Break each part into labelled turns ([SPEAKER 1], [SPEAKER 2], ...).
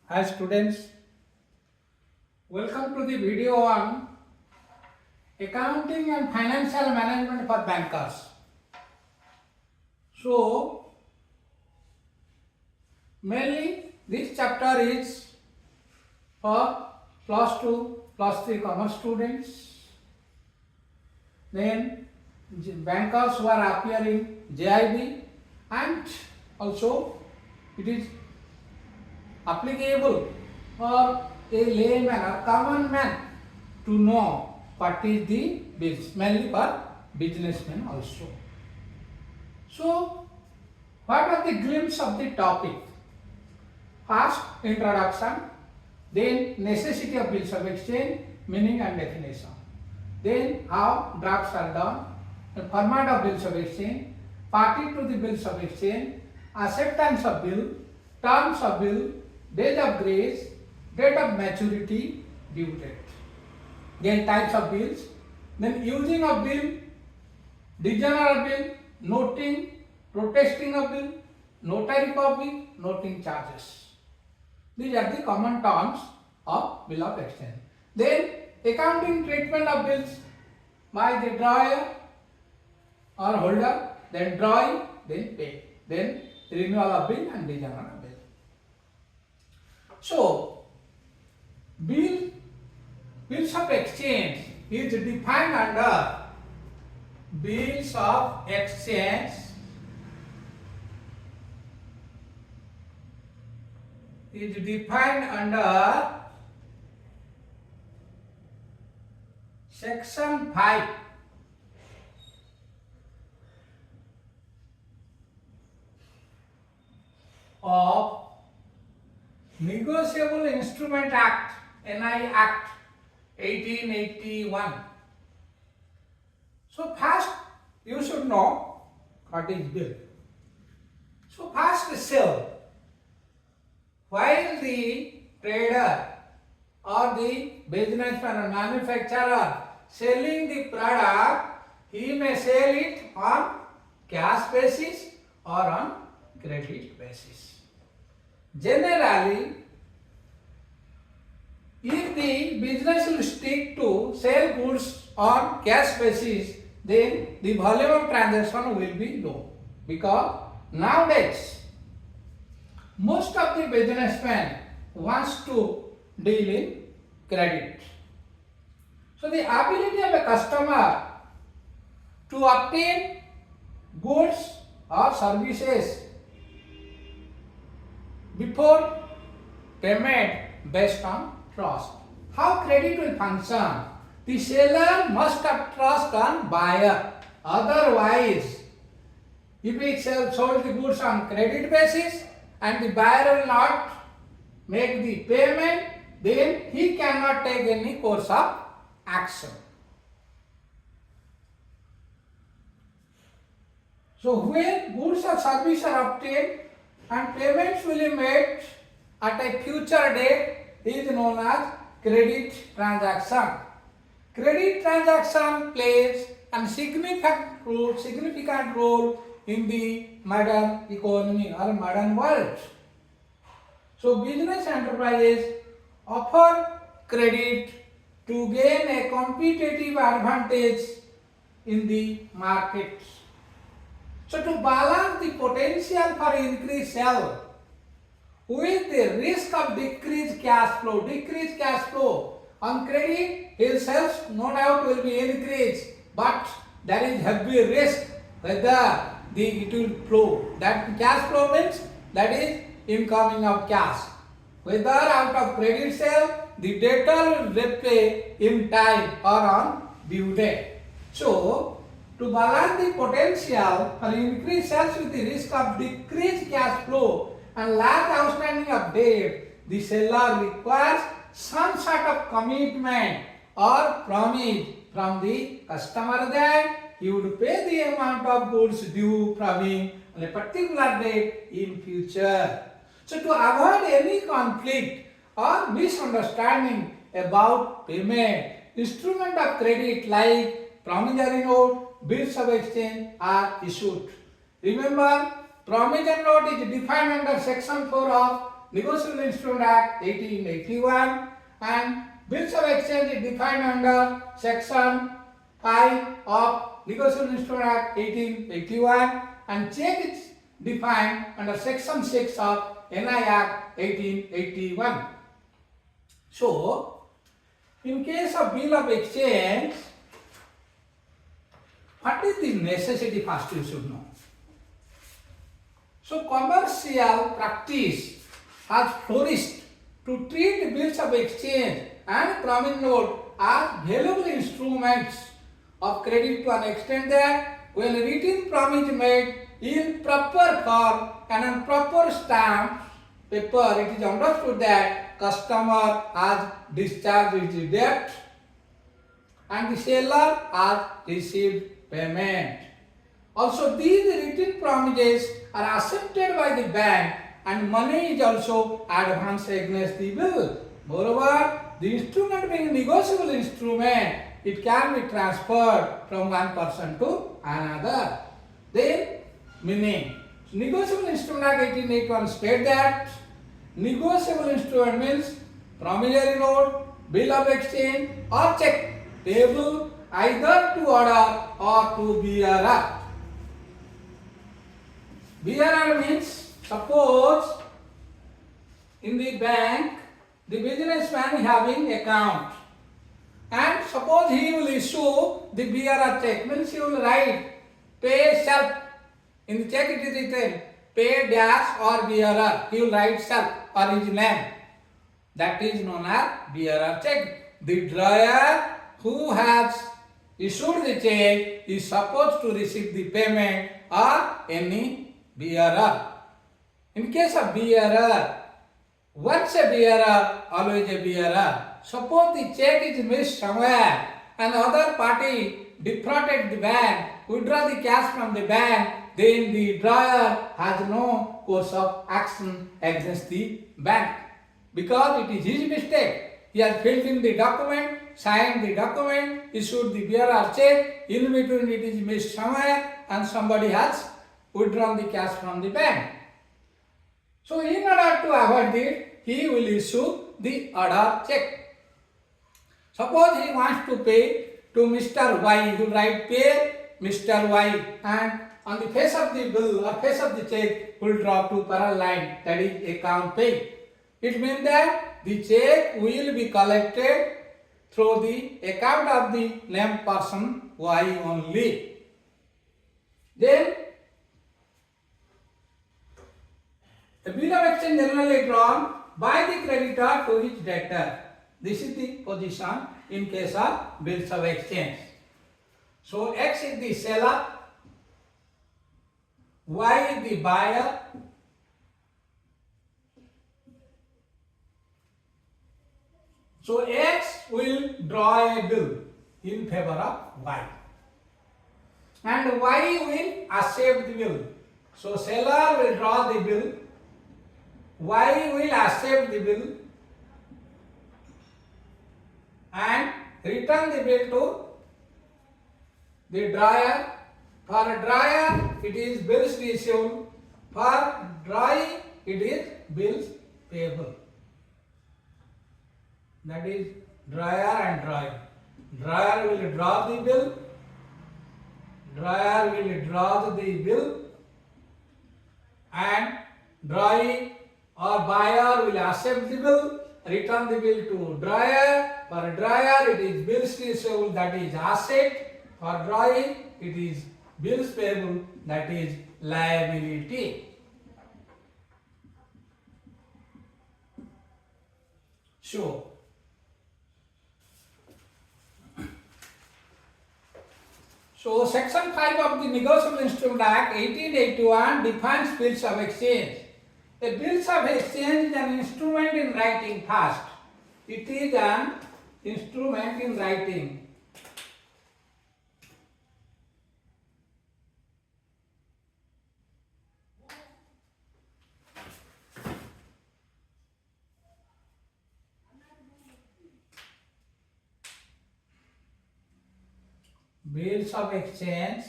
[SPEAKER 1] Hi students, welcome to the video on accounting and financial management for bankers. So, mainly this chapter is for plus 2, plus 3 commerce students. Then bankers who are appearing JIB, and also it is applicable for a layman or common man to know what is the bills, mainly for businessmen also. So, what are the glimpse of the topic? First, introduction, then necessity of bills of exchange, meaning and definition. Then how drafts are done, the format of bills of exchange, party to the bills of exchange, acceptance of bill, terms of bill, date of grace, date of maturity, due date. Then types of bills, then using of bill, designer of bill, noting, protesting of bill, notary public, noting charges. These are the common terms of bill of exchange. Then accounting treatment of bills by the drawer or holder, then drawing, then pay, then renewal of bill and designer of bill. So, bills of exchange is defined under bills of exchange is defined under section 5 of Negotiable Instrument Act, NI Act 1881. So first you should know what is bill. So first sell. While the trader or the businessman or manufacturer selling the product, he may sell it on cash basis or on credit basis. Generally, if the business will stick to sell goods on cash basis, then the volume of transaction will be low, because nowadays most of the businessmen wants to deal in credit. So the ability of a customer to obtain goods or services before payment based on trust. How credit will function? The seller must have trust on buyer. Otherwise, if he sold the goods on credit basis and the buyer will not make the payment, then he cannot take any course of action. So when goods or services are obtained and payments will be made at a future date is known as credit transaction. Credit transaction plays a significant role in the modern economy or modern world. So business enterprises offer credit to gain a competitive advantage in the market. So to balance the potential for increased sale with the risk of decreased cash flow on credit, his sales no doubt will be increased, but there is heavy risk whether it will flow. That cash flow means that is incoming of cash. Whether out of credit sale, the debtor will repay in time or on due date. So, to balance the potential for increased sales with the risk of decreased cash flow and large outstanding of debt, the seller requires some sort of commitment or promise from the customer that he would pay the amount of goods due from him on a particular date in future. So to avoid any conflict or misunderstanding about payment, instrument of credit like promissory note, bills of exchange are issued. Remember, promissory note is defined under section 4 of Negotiable Instrument Act 1881, and bills of exchange is defined under Section 5 of Negotiable Instrument Act 1881, and check is defined under Section 6 of NI Act 1881. So, in case of bill of exchange, what is the necessity? First you should know. So, commercial practice has flourished to treat bills of exchange and promissory note as valuable instruments of credit to an extent that when written promise made in proper form and on proper stamp paper, it is understood that customer has discharged his debt and the seller has received payment. Also, these written promises are accepted by the bank and money is also advanced against the bill. Moreover, the instrument being a negotiable instrument, it can be transferred from one person to another. Then, meaning, Negotiable Instrument Act 1881 states that negotiable instrument means promissory note, bill of exchange or check payable either to order or to bearer. Bearer means, suppose in the bank the businessman having account and suppose he will issue the bearer check, means he will write pay self. In the check it is written pay dash or bearer, he will write self or his name. That is known as bearer check. The drawer who has issued the check is supposed to receive the payment or any bearer. In case of bearer, once a bearer, always a bearer. Suppose the check is missed somewhere and other party defrauded the bank, withdraw the cash from the bank, then the drawer has no course of action against the bank because it is his mistake. He has filled in the document, signed the document, issued the bearer check, in between it is missed somewhere and somebody has withdrawn the cash from the bank. So, in order to avoid it, he will issue the order check. Suppose he wants to pay to Mr. Y, he will write pay Mr. Y and on the face of the bill or face of the check will drop to parallel line, that is account paid. It means that the check will be collected through the account of the named person Y only. Then the bill of exchange generally drawn by the creditor to his debtor. This is the position in case of bills of exchange. So X is the seller, Y is the buyer, so X will draw a bill in favor of Y and Y will accept the bill. So seller will draw the bill, Y will accept the bill and return the bill to the drawer. For drawer it is bills received, for drawing it is bills payable. That is drawer and drawing. Drawer will draw the bill, drawer will draw the bill and drawing or buyer will accept the bill, return the bill to drawer. For drawer it is bills receivable, that is asset. For drawing it is bills payable, that is liability. So Section 5 of the Negotiable Instrument Act 1881 defines bills of exchange. A bills of exchange is an instrument in writing first. It is an instrument in writing. Bills of exchange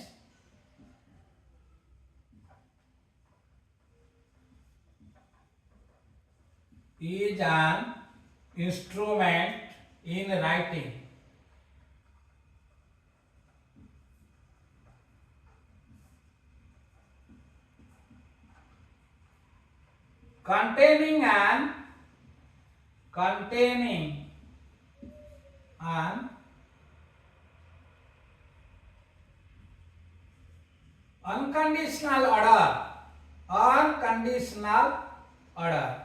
[SPEAKER 1] is an instrument in writing. Containing an unconditional order.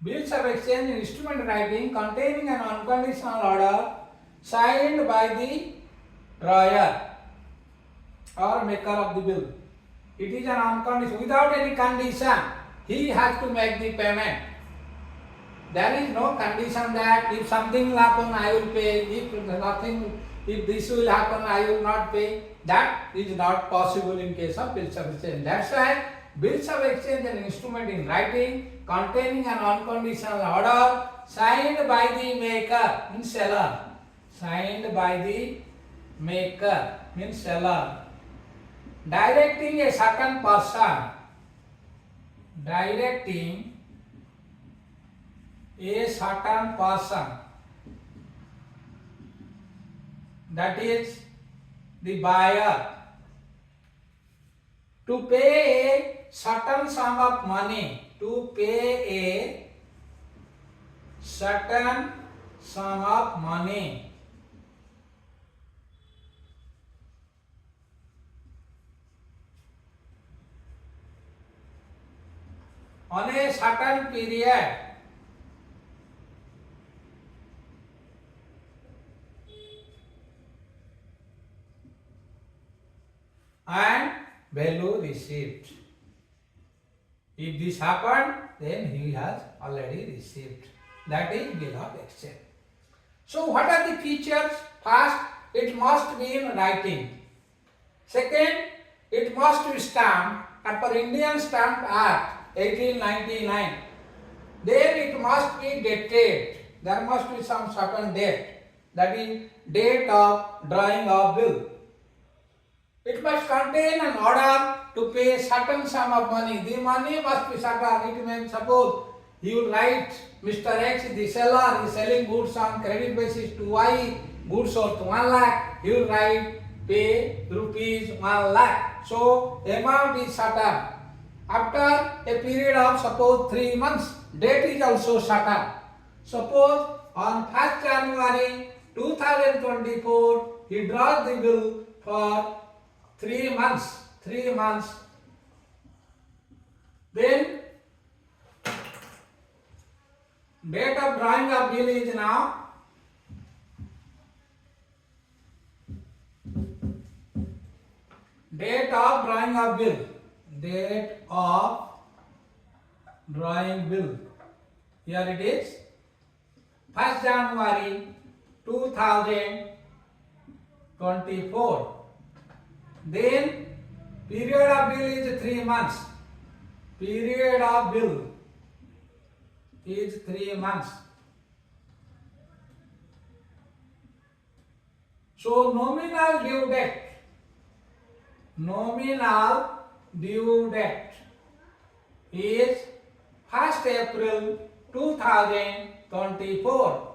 [SPEAKER 1] Bills of exchange in instrument writing containing an unconditional order signed by the drawer or maker of the bill. It is an unconditional, without any condition, he has to make the payment. There is no condition that if something will happen, I will pay. If this will happen, I will not pay. That is not possible in case of bills of exchange. That's why bills of exchange an instrument in writing containing an unconditional order signed by the maker, means seller. Signed by the maker, means seller. Directing a certain person. Directing a certain person, that is the buyer, to pay a certain sum of money, to pay a certain sum of money on a certain period and value received. If this happened, then he has already received. That is bill of exchange. So what are the features? First, it must be in writing. Second, it must be stamped as per Indian Stamp Act 1899. Then it must be dated. There must be some certain date. That is date of drawing of bill. It must contain an order to pay certain sum of money. The money must be certain. It means suppose you write Mr. X, the seller, is selling goods on credit basis to Y, goods worth 1 lakh. He will write pay rupees 1 lakh. So amount is certain. After a period of suppose 3 months, date is also certain. Suppose on 1st January 2024, he draws the bill for 3 months. Then date of drawing of bill is now date of drawing of bill. Date of drawing bill. Here it is 1st January 2024. Then period of bill is 3 months. Period of bill is 3 months. So nominal due date. Nominal due date is 1st April 2024.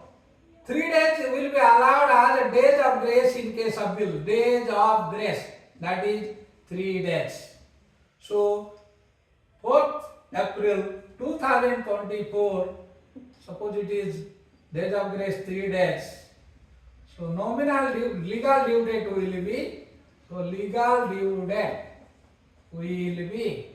[SPEAKER 1] 3 days will be allowed as a days of grace in case of bill. Days of grace. That is 3 days. So 4th April 2024, suppose it is days of grace 3 days. So nominal legal due date will be, so legal due date will be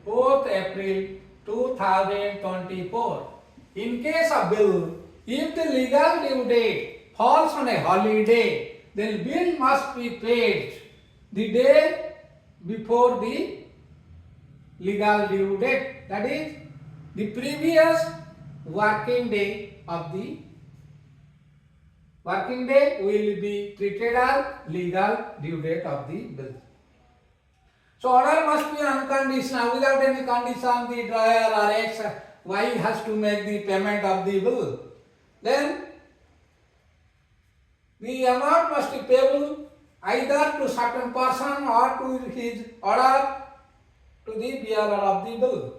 [SPEAKER 1] 4th April 2024. In case of bill, if the legal due date falls on a holiday, then bill must be paid the day before the legal due date. That is the previous working day of the working day will be treated as legal due date of the bill. So order must be unconditional. Without any condition, the drawer or X, Y has to make the payment of the bill. Then The amount must be payable either to certain person or to his order to the bearer of the bill.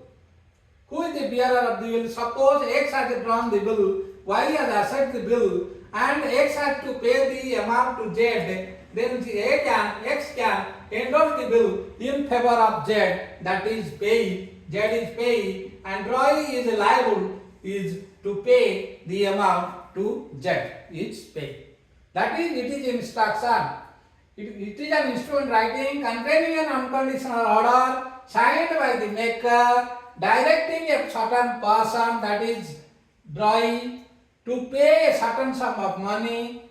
[SPEAKER 1] Who is the bearer of the bill? Suppose X has drawn the bill, Y has accepted the bill, and X has to pay the amount to Z. Then X can endorse the bill in favor of Z, that is payee. Z is payee, and drawee is liable is to pay the amount to Z is paid. That is, it is instruction. It is an instrument writing containing an unconditional order signed by the maker directing a certain person, that is drawee, to pay a certain sum of money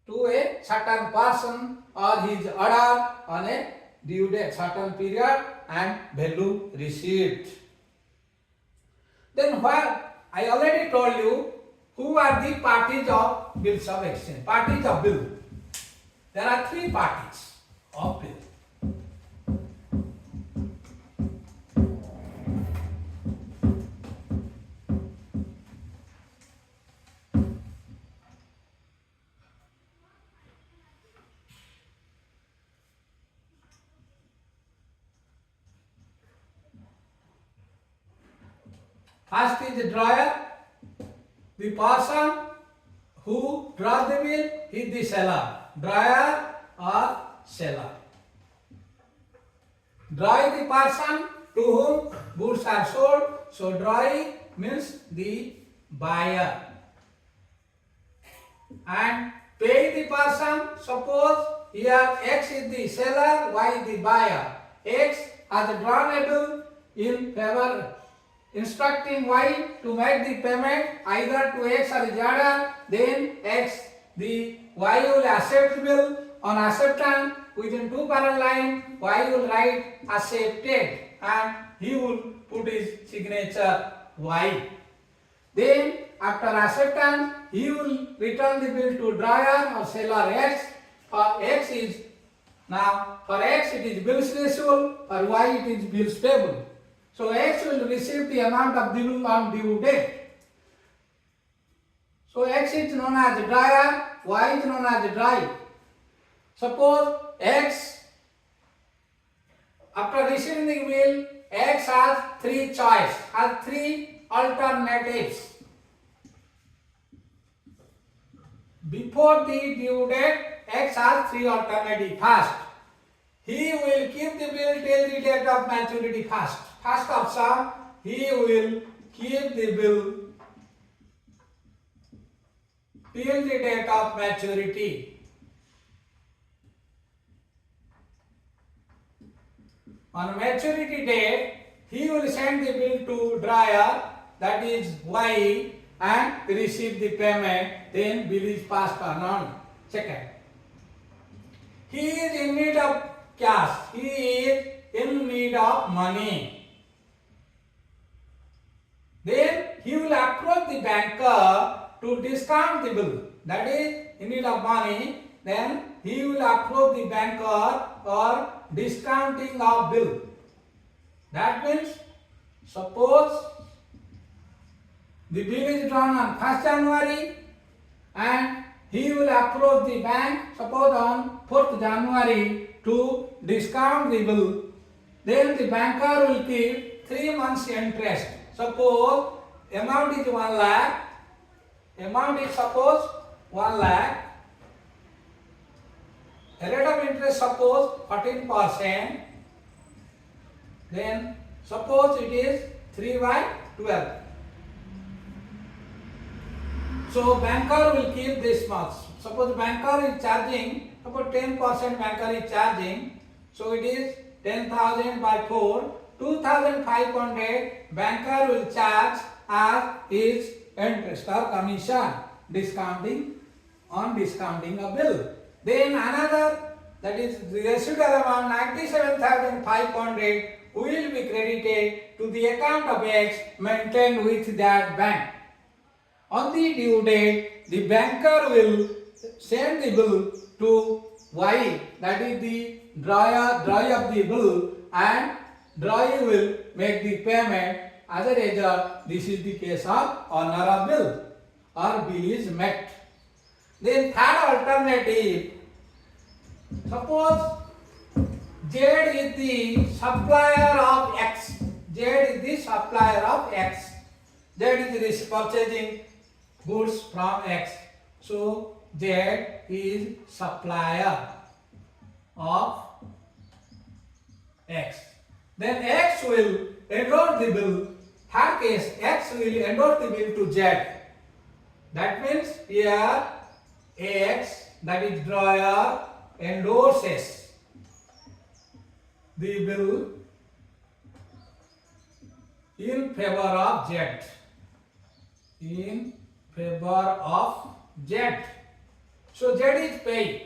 [SPEAKER 1] to a certain person or his order on a due date, certain period and value received. Then what I already told you, who are the parties of bills of exchange? Parties of bill. There are three parties of bill. First is the drawer. The person who draws the bill is the seller. Drawer or seller. Drawer is the person to whom goods are sold. So drawee means the buyer. And pay the person. Suppose here X is the seller, Y is the buyer. X has drawn a bill in favor, instructing Y to make the payment either to X or his order. Then Y will accept the bill. On acceptance, within two parallel lines, Y will write accepted and he will put his signature Y. Then after acceptance, he will return the bill to drawer or seller X. For X it is bills receivable, for Y it is bills payable. So X will receive the amount of the bill on due date. So X is known as the drawer, Y is known as the drawee. Suppose X, after receiving the bill, X has three alternatives. Before the due date, X has three alternatives. First, he will keep the bill till the date of maturity first. First option, he will keep the bill till the date of maturity. On maturity date, he will send the bill to drawer, that is Y, and receive the payment. Then bill is passed on. Second, he is in need of cash. He is in need of money. Then he will approach the banker to discount the bill. That is, in need of money, then he will approach the banker for discounting of bill. That means, suppose the bill is drawn on 1st January and he will approach the bank, suppose on 4th January, to discount the bill. Then the banker will keep 3 months interest. Suppose amount is 1 lakh, amount is suppose 1 lakh, rate of interest suppose 14%, then suppose it is 3/12. So banker will keep this much. Suppose banker is charging, suppose 10% banker is charging, so it is 10,000 by 4, 2,500 banker will charge as his interest or commission, discounting a bill. Then another, that is the residual amount 97,500 will be credited to the account of X maintained with that bank. On the due date, the banker will send the bill to Y, that is the drawee of the bill, and drawee will make the payment. As a result, this is the case of honor of bill or bill is met. Then third alternative, suppose Z is the supplier of X. Z is the supplier of X. Z is purchasing goods from X. So Z is supplier of X. Then X will endorse the bill. Third case, X will endorse the bill to Z. That means here X, that is drawer, endorses the bill in favor of Z. In favor of Z. So Z is paid.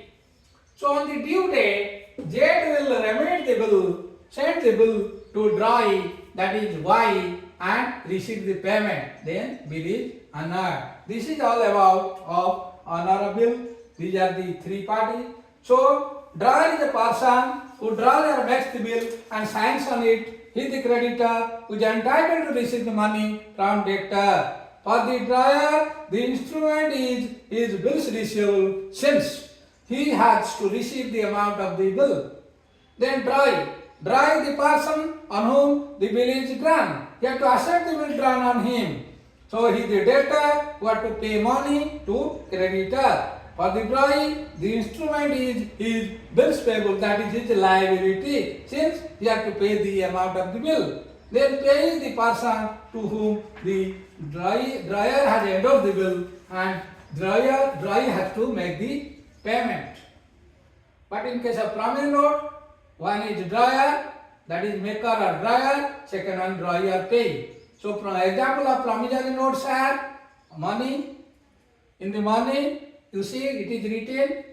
[SPEAKER 1] So on the due date, Z will remit the bill, send the bill to drawee, that is Y, and receive the payment. Then bill is honored. This is all about of honor of bill. These are the three parties. So drawer is a person who draws or makes the bill and signs on it. He is the creditor who is entitled to receive the money from debtor. For the drawer, the instrument is his bills receivable, since he has to receive the amount of the bill. Then drawee. Drawee is the person on whom the bill is drawn. He has to accept the bill drawn on him. So he is the debtor who has to pay money to creditor. For the drawee, the instrument is his bills payable, that is his liability, since he has to pay the amount of the bill. Then pay is the person to whom the drawer has endorsed the bill, and drawee has to make the payment. But in case of promissory note, one is drawer, that is maker or drawer, second one drawer pay. So example of promissory notes are money. In the money, you see it is written,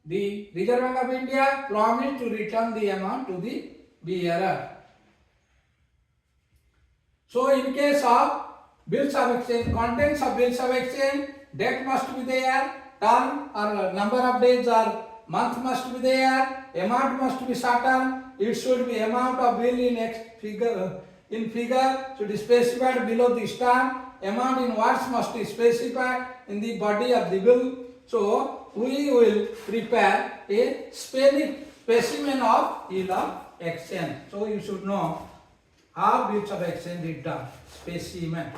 [SPEAKER 1] the Reserve Bank of India promised to return the amount to the bearer. So in case of bills of exchange, contents of bills of exchange, date must be there, term or number of days or month must be there, amount must be certain, it should be amount of bill in figure should be specified below the stamp, amount in words must be specified in the body of the bill. So we will prepare a specimen of bill of exchange. So you should know how bills of exchange is done. Specimen.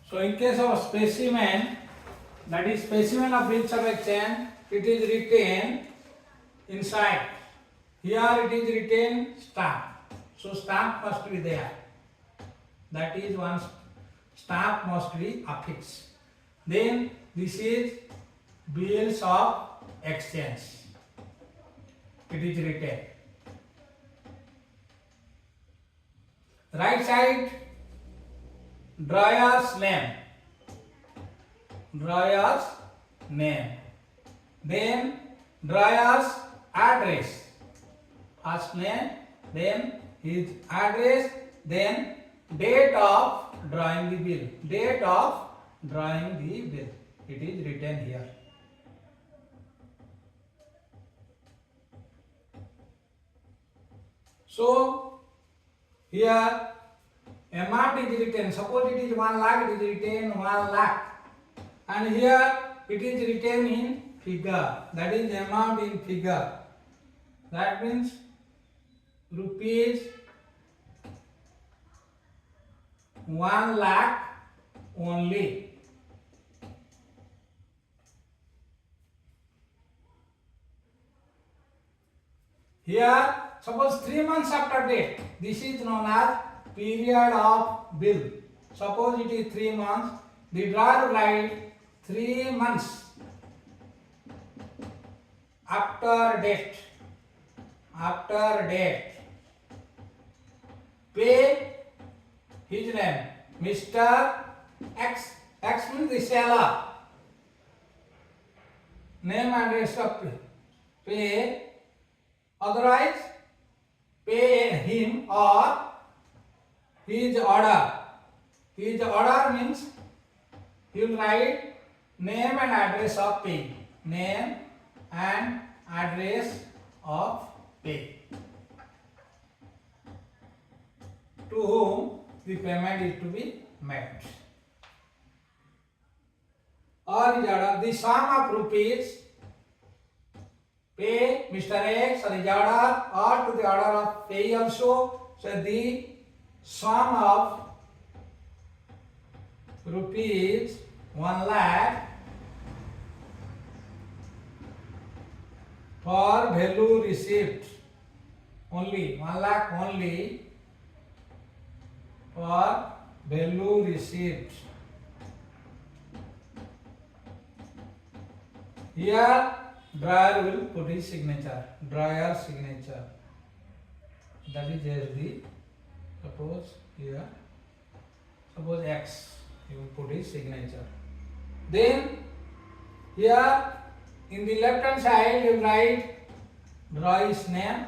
[SPEAKER 1] So in case of specimen, that is specimen of bills of exchange, it is written inside. Here it is written stamp. So stamp must be there. That is one stamp must be affixed. Then this is bills of exchange. It is written. Right side, drawer's name. Drawer's name. Then drawer's address. First name, then his address, then date of drawing the bill. Date of drawing the bill. It is written here. So here amount is written. Suppose it is 1 lakh, it is written 1 lakh. And here it is written in figure. That is amount in figure. That means rupees 1 lakh only. Here, suppose 3 months after date, this is known as period of bill. Suppose it is 3 months, the drawer write 3 months. after date, pay his name, Mr. X. X means the seller. Name and address of pay. Otherwise, pay him or his order. His order means he will write name and address of pay. Name and address of pay. To whom the payment is to be made. Or his order, the sum of rupees pay Mr. X or his order or to the order of pay also. So the sum of rupees 1 lakh for value received only, 1 lakh only for value received. Here drawer will put his signature, drawer signature. That is the, suppose here, suppose X, he will put his signature. Then here in the left hand side you write drawer's name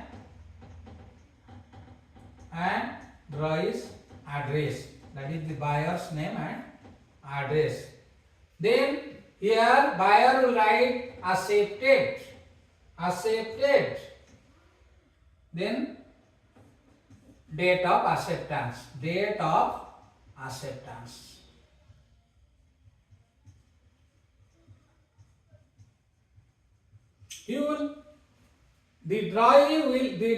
[SPEAKER 1] and drawer's address. That is the buyer's name and address. Then here buyer will write accepted. Then date of acceptance. The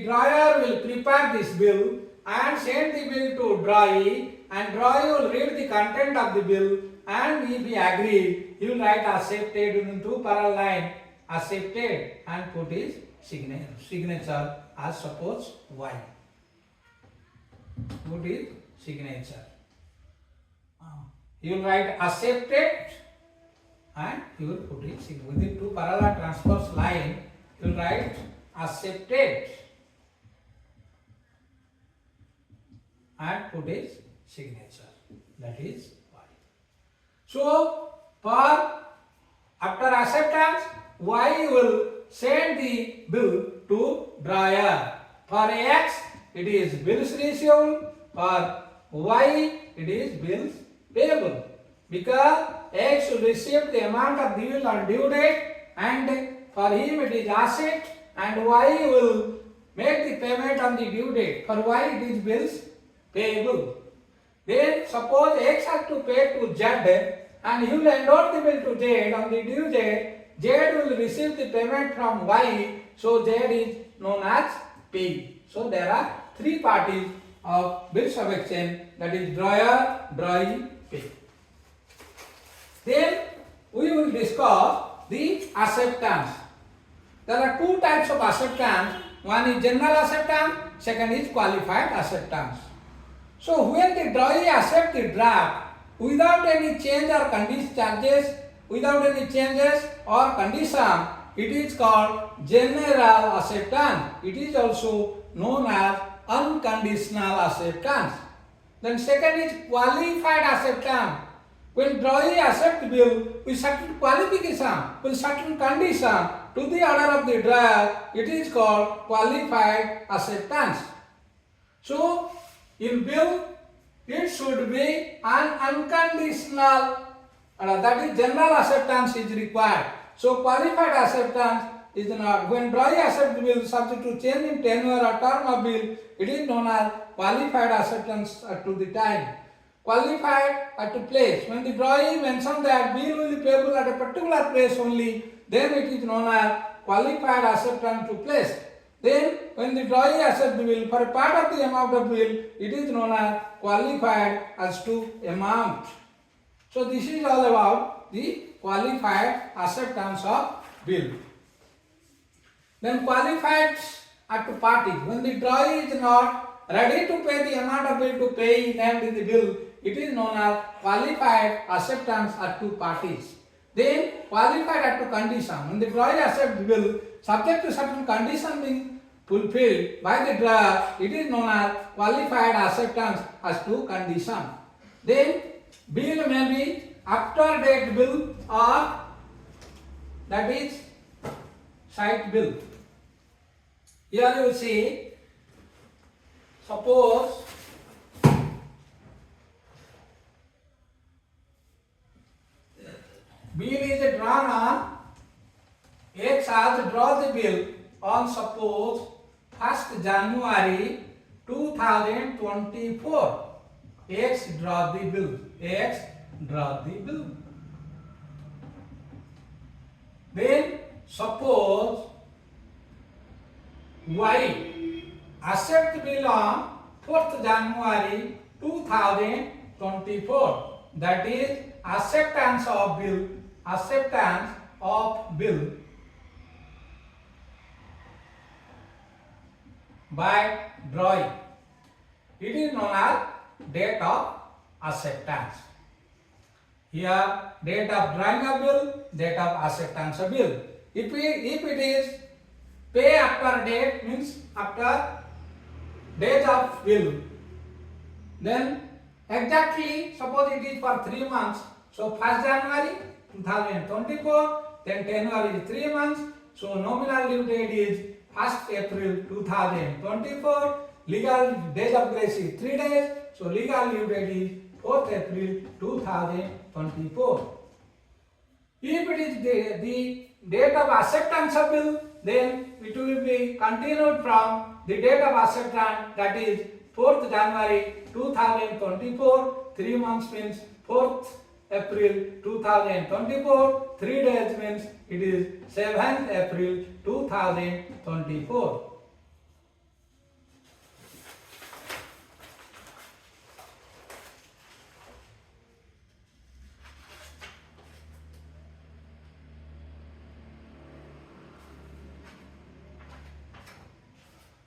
[SPEAKER 1] drawer will prepare this bill and send the bill to drawee, and drawee will read the content of the bill, and if he agreed, he will write accepted in 2 parallel line, accepted, and put his signature as suppose Y. Put his signature. He will write accepted and he will put his signature. Within 2 parallel transverse line, he will write accepted and put his signature. That is Y. So, after acceptance, Y will send the bill to drawer. For X, it is bills receivable. For Y, it is bills payable. Because X will receive the amount of the bill on due date, and for him it is asset, and Y will make the payment on the due date. For Y, it is bills payable. Then suppose X has to pay to Z, and he will endorse the bill to Z on the due date. Z will receive the payment from Y, so Z is known as payee. So there are 3 parties of bills of exchange, that is drawer, drawee, pay. Then we will discuss the acceptance. There are 2 types of acceptance. One is general acceptance, second is qualified acceptance. So when the drawee accepts the draft without any change or condition charges, without any changes or condition, it is called general acceptance. It is also known as unconditional acceptance. Then second is qualified acceptance. When drawee accepts the bill with certain qualification, with certain condition to the order of the drawer, it is called qualified acceptance. So in bill, it should be an unconditional, that is general acceptance is required. So qualified acceptance is not. When drawee accepts the bill subject to change in tenure or term of bill, it is known as qualified acceptance to the time. Qualified at a place. When the drawee mentions that bill will be payable at a particular place only, then it is known as qualified acceptance to place. Then when the drawee accepts the bill for a part of the amount of bill, it is known as qualified as to amount. So this is all about the qualified acceptance of bill. Then qualified at to party. When the drawee is not ready to pay the amount of bill to pay named in the bill, it is known as qualified acceptance at 2 parties. Then qualified at 2 condition. When the drawee accepts the bill subject to certain condition being fulfilled by the drawer, it is known as qualified acceptance as to condition. Then bill may be after date bill or that is site bill. Here you see, suppose bill is drawn on X has draw the bill on suppose 1st January 2024. X draw the bill. X draw the bill. Then suppose Y accept bill on 4th January 2024. That is acceptance of bill. Acceptance of bill by drawing. It is known as date of acceptance. Here date of drawing of bill, date of acceptance of bill. If it is pay after date, means after date of bill, then exactly suppose it is for 3 months. So 1st January 2024, then tenure is 3 months. So nominal due date is 1st April 2024. Legal days of grace is 3 days. So legal due date is 4th April 2024. If it is the date of acceptance of bill, then it will be continued from the date of acceptance, that is 4th January 2024. 3 months means 4th April 2024. 3 days means it is 7th April 2024.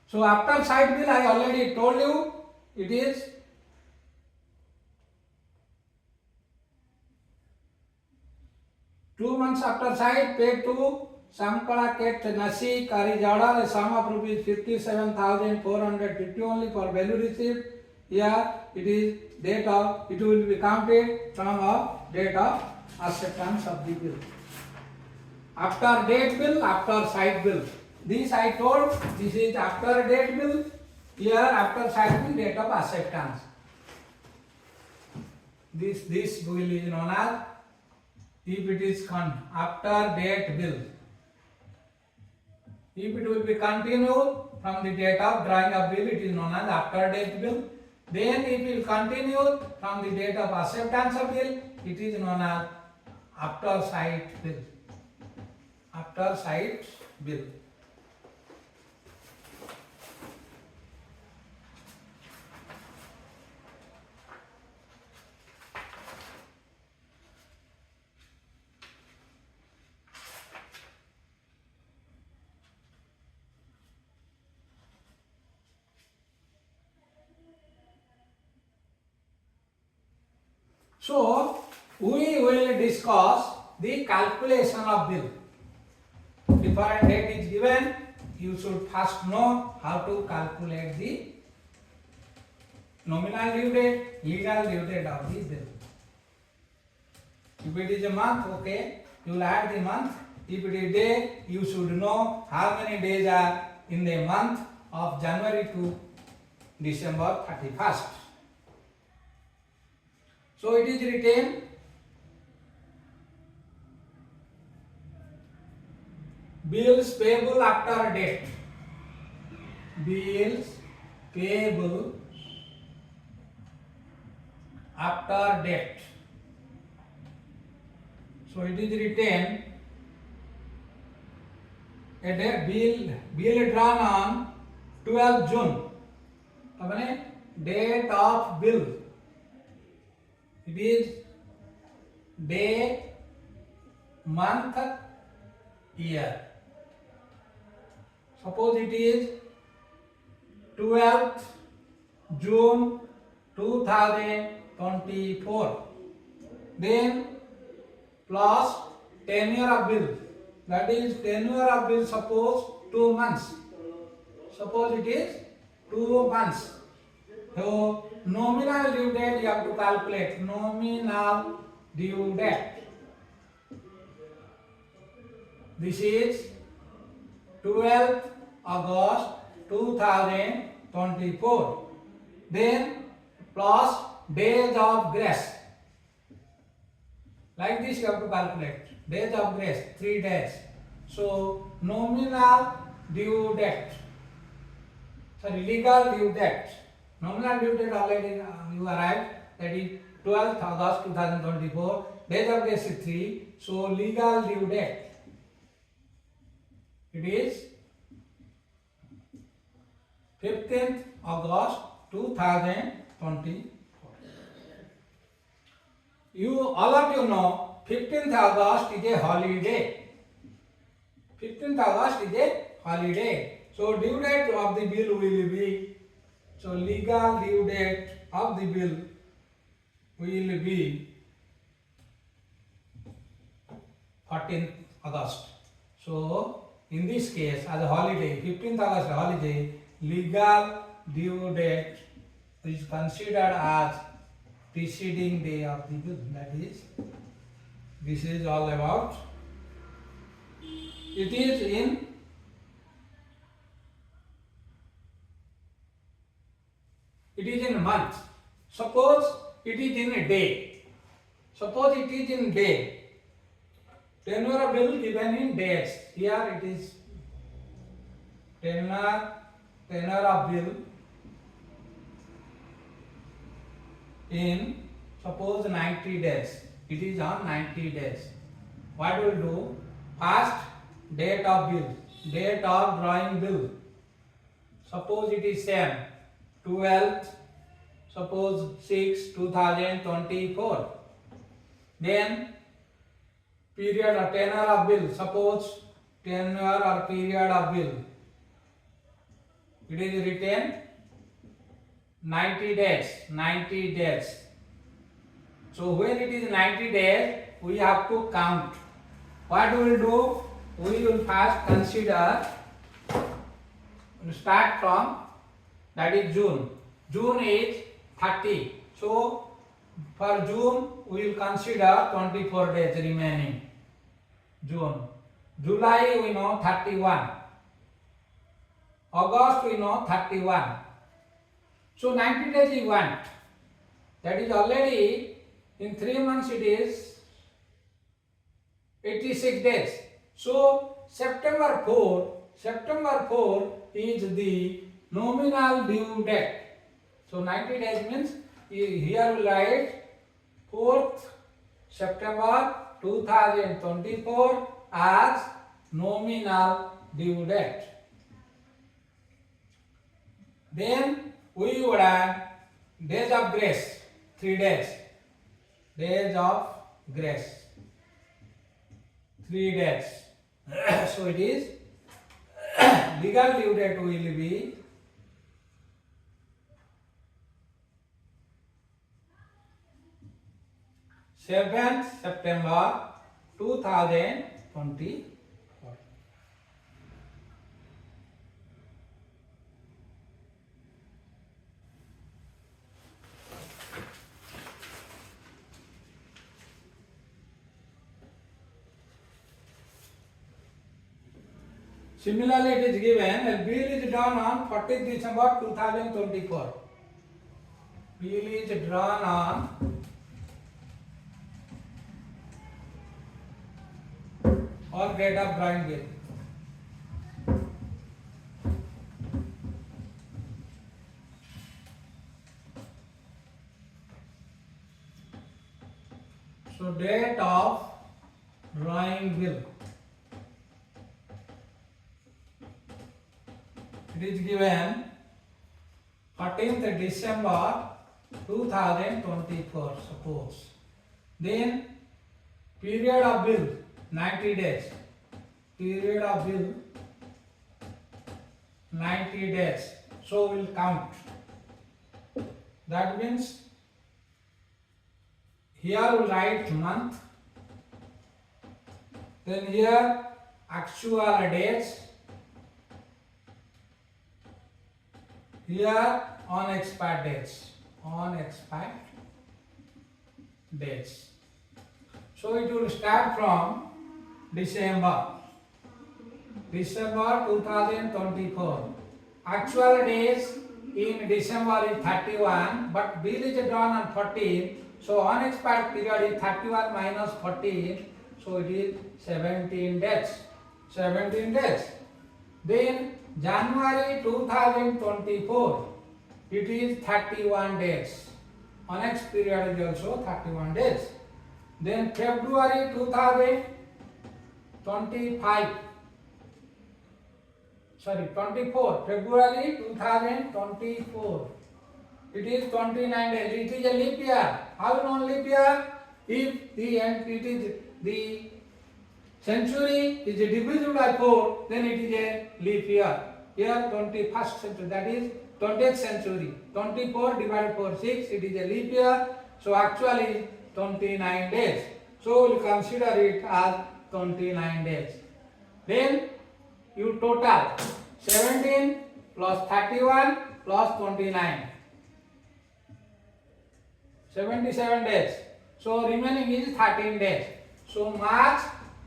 [SPEAKER 1] So after site bill, I already told you, it is two months after site paid to Samkala Ket Nasi Karijada, the sum of rupees 57,450 only for value received. Here it is date of, it will be counted from a date of acceptance of the bill. After date bill, after site bill. This I told, this is after date bill. Here after site bill, date of acceptance. This bill is known as, if it is after date bill. If it will be continued from the date of drawing of bill, it is known as after date bill. Then it will continue from the date of acceptance of bill, it is known as after site bill. After site bill. So, we will discuss the calculation of bill. Different date is given, you should first know how to calculate the nominal due date, legal due date of the bill. If it is a month, okay, you will add the month. If it is day, you should know how many days are in the month of January to December 31st. So it is written bills payable after date. Bills payable after date. So it is written a bill drawn on 12 June. Date of bill. It is day, month, year. Suppose it is 12th June 2024. Then plus tenure of bill. That is tenure of bill, suppose 2 months. Suppose it is 2 months. So nominal due date you have to calculate. Nominal due date. This is 12th August 2024. Then plus days of grace. Like this you have to calculate. Days of grace, 3 days. So nominal due date. Sorry, legal due date. Nominal due date already you arrived. That is 12th August 2024. Days of grace is 3. So legal due date. It is 15th August 2024. All of you know 15th August is a holiday. 15th August is a holiday. So due date of the bill will be, so legal due date of the bill will be 14th August. So in this case, as a holiday, 15th August holiday, legal due date is considered as preceding day of the bill. That is, this is all about. It is in month. Suppose it is in a day. Suppose it is in day. Tenure of bill given in days. Here it is tenure of bill in, suppose 90 days. It is on 90 days. What will do? First, date of bill, date of drawing bill. Suppose it is same, 12th, suppose 6, 2024. Then period or tenure of bill, suppose tenure or period of bill. It is written 90 days, 90 days. So when it is 90 days, we have to count. What we will do? We will first consider, start from, that is June. June is 30. So for June, we will consider 24 days remaining. June. July we know 31. August we know 31. So 90 days you want. That is already in 3 months it is 86 days. So September 4 is the nominal due date. So 90 days means here we write 4th September 2024 as nominal due date. Then we would add days of grace, 3 days. Days of grace, 3 days. So it is legal due date will be September 2024. Similarly, it is given a bill is drawn on 14th December 2024. Bill is drawn on or date of drawing bill. So date of drawing bill. It is given 14th December 2024, suppose. Then period of bill 90 days. Period of bill 90 days. So we'll count. That means here we'll write month. Then here actual dates, here unexpired dates, so it will start from December 2024. Actual days in December is 31, but bill is drawn on 14, so unexpired period is 31 minus 14, so it is 17 days. Then January 2024, it is 31 days. Unexpired period is also 31 days. Then February 24, February 2024, it is 29 days. It is a leap year. How you know leap year? If the century is divisible by 4, then it is a leap year. Here 21st century, that is 20th century. 24 divided 4, 6, it is a leap year. So actually 29 days. So we will consider it as 29 days. Then you total 17 plus 31 plus 29. 77 days. So remaining is 13 days. So March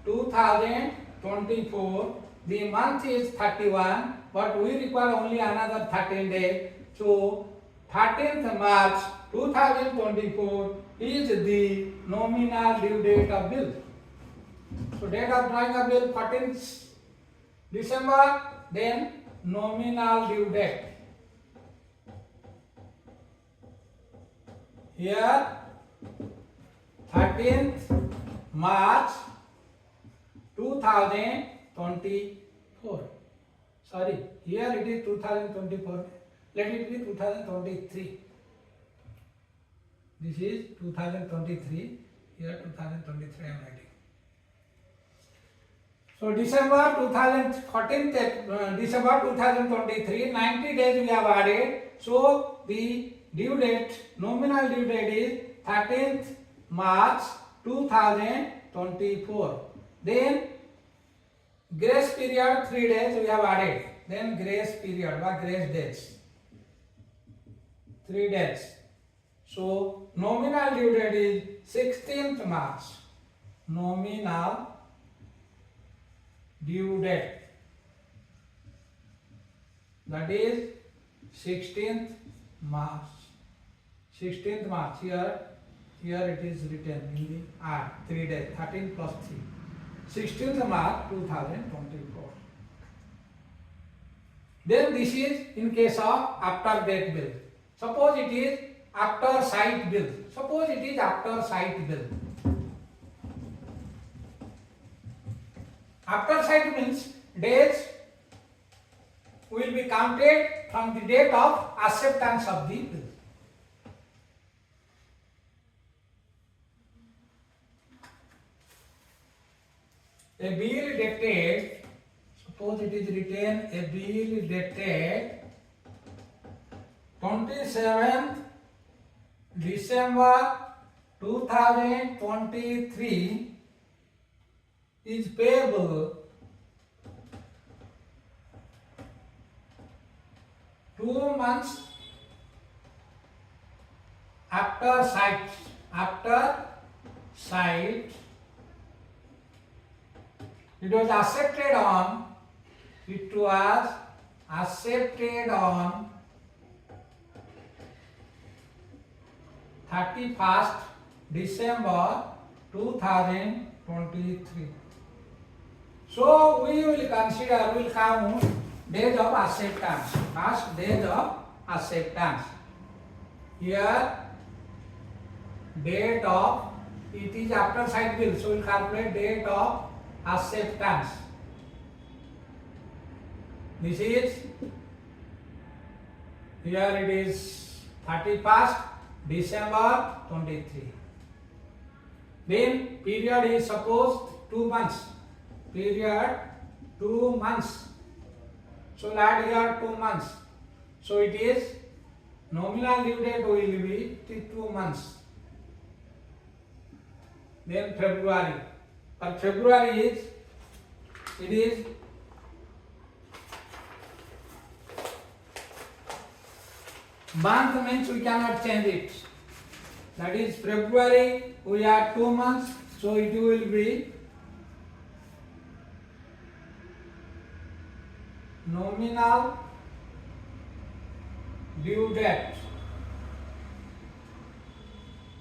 [SPEAKER 1] 2024, the month is 31, but we require only another 13 days. So 13th March 2024 is the nominal due date of bill. So date of drawing of bill 14th December, then nominal due date. Here 13th March 2024. Sorry, here it is 2024. Let it be 2023. This is 2023. Here 2023 I am writing. So December 2023, 90 days we have added. So the due date, nominal due date is 13th March 2024. Then grace period 3 days we have added. Then grace period or grace days 3 days. So nominal due date is 16th March. Nominal due date, that is 16th March. 16th March. Here it is written in the 3 days. 13 plus 3. 16th March 2024. Then this is in case of after date bill. Suppose it is after sight bill. After sight means days will be counted from the date of acceptance of the bill. A bill dated, suppose it is written a bill dated 27th December 2023 is payable 2 months after sight. It was accepted on 31st December 2023. So we will count days of acceptance. First days of acceptance. Here date of, it is after sight bill, so we will calculate date of acceptance. This is, here it is 31st December 23. Then period is supposed 2 months. Period 2 months. So add here 2 months. So it is nominal due date will be 2 months. Then February. But February is it is month means we cannot change it. That is February, we are 2 months, so it will be nominal due date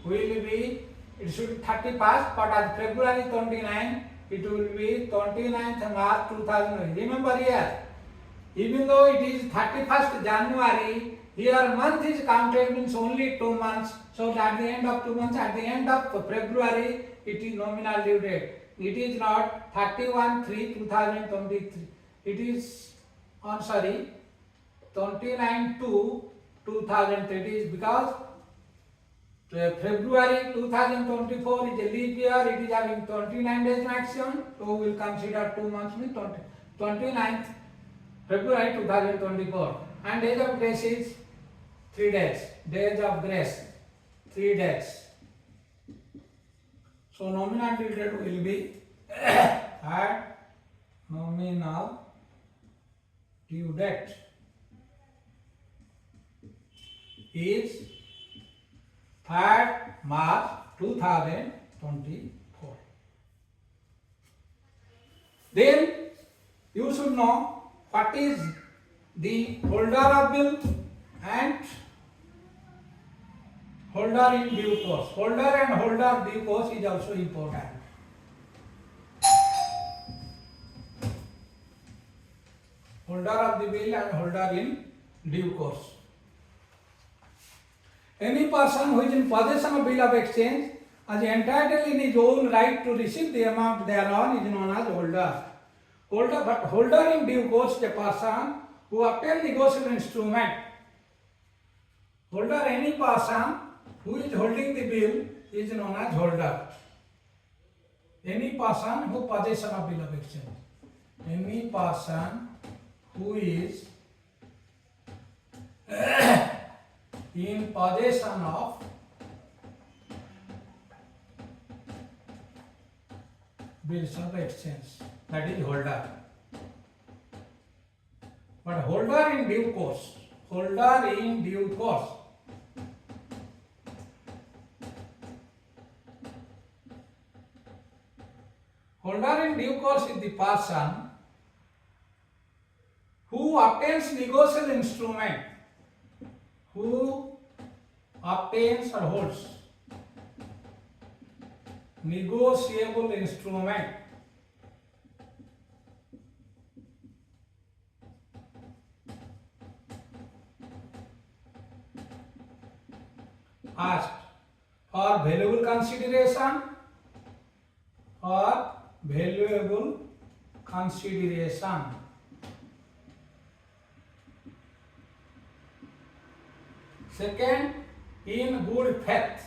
[SPEAKER 1] will be, it should be 31st, but as February 29, it will be 29th March 2000. Remember here, even though it is 31st January, here month is counted means only 2 months. So at the end of 2 months, at the end of February, it is nominal due date. It is not 31/3/2023. It is on 29/2/2003. It is because February 2024 is a leap year. It is having 29 days maximum. So we will consider 2 months means 29th February 2024. And days of grace is 3 days. Days of grace 3 days. So nominal due date will be at nominal due date is 3rd March 2024. Then you should know what is the holder of bill and holder in due course. Holder and holder due course is also important. Holder of the bill and holder in due course. Any person who is in possession of bill of exchange as entitled in his own right to receive the amount thereon is known as holder. But holder in due course is a person who obtains negotiable instrument. Holder, any person who is holding the bill is known as holder. Any person who possession of bill of exchange. Any person who is in possession of bills of exchange, that is holder. But holder in due course, holder in due course, holder in due course is the person who obtains negotiable instrument, who obtains or holds negotiable instrument asked for valuable consideration or valuable consideration. Second, in good faith.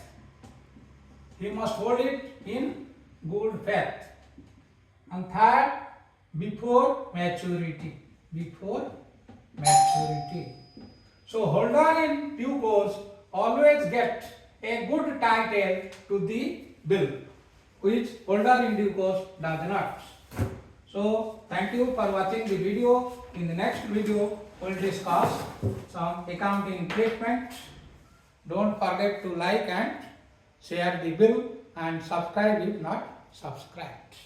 [SPEAKER 1] He must hold it in good faith. And third, before maturity. Before maturity. So holder in due course always get a good title to the bill, which holder in due course does not. So thank you for watching the video. In the next video, we'll discuss some accounting treatment. Don't forget to like and share the bill and subscribe if not subscribed.